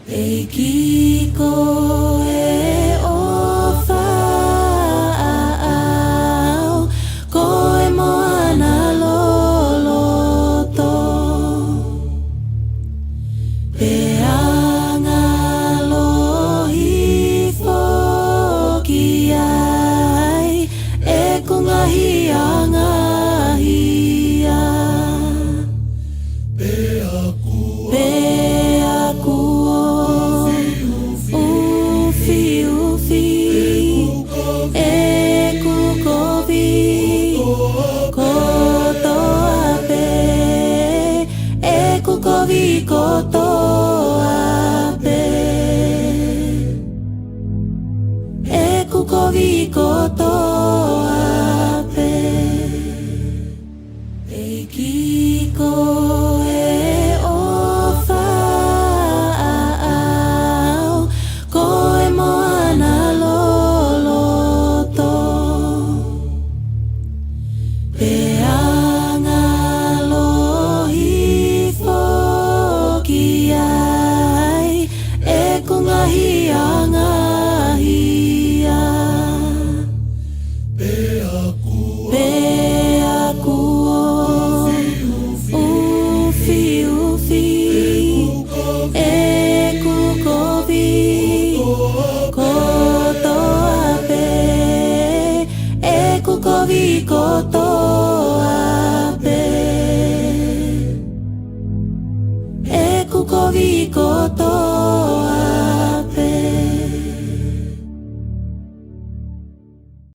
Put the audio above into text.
Eikiko e ofa'au koe moana loloto peanga lohi foki ai e kungahi angahia Eikiko e ofa'au koe moana loloto peanga lohi foki ai e kungahi angahia Koto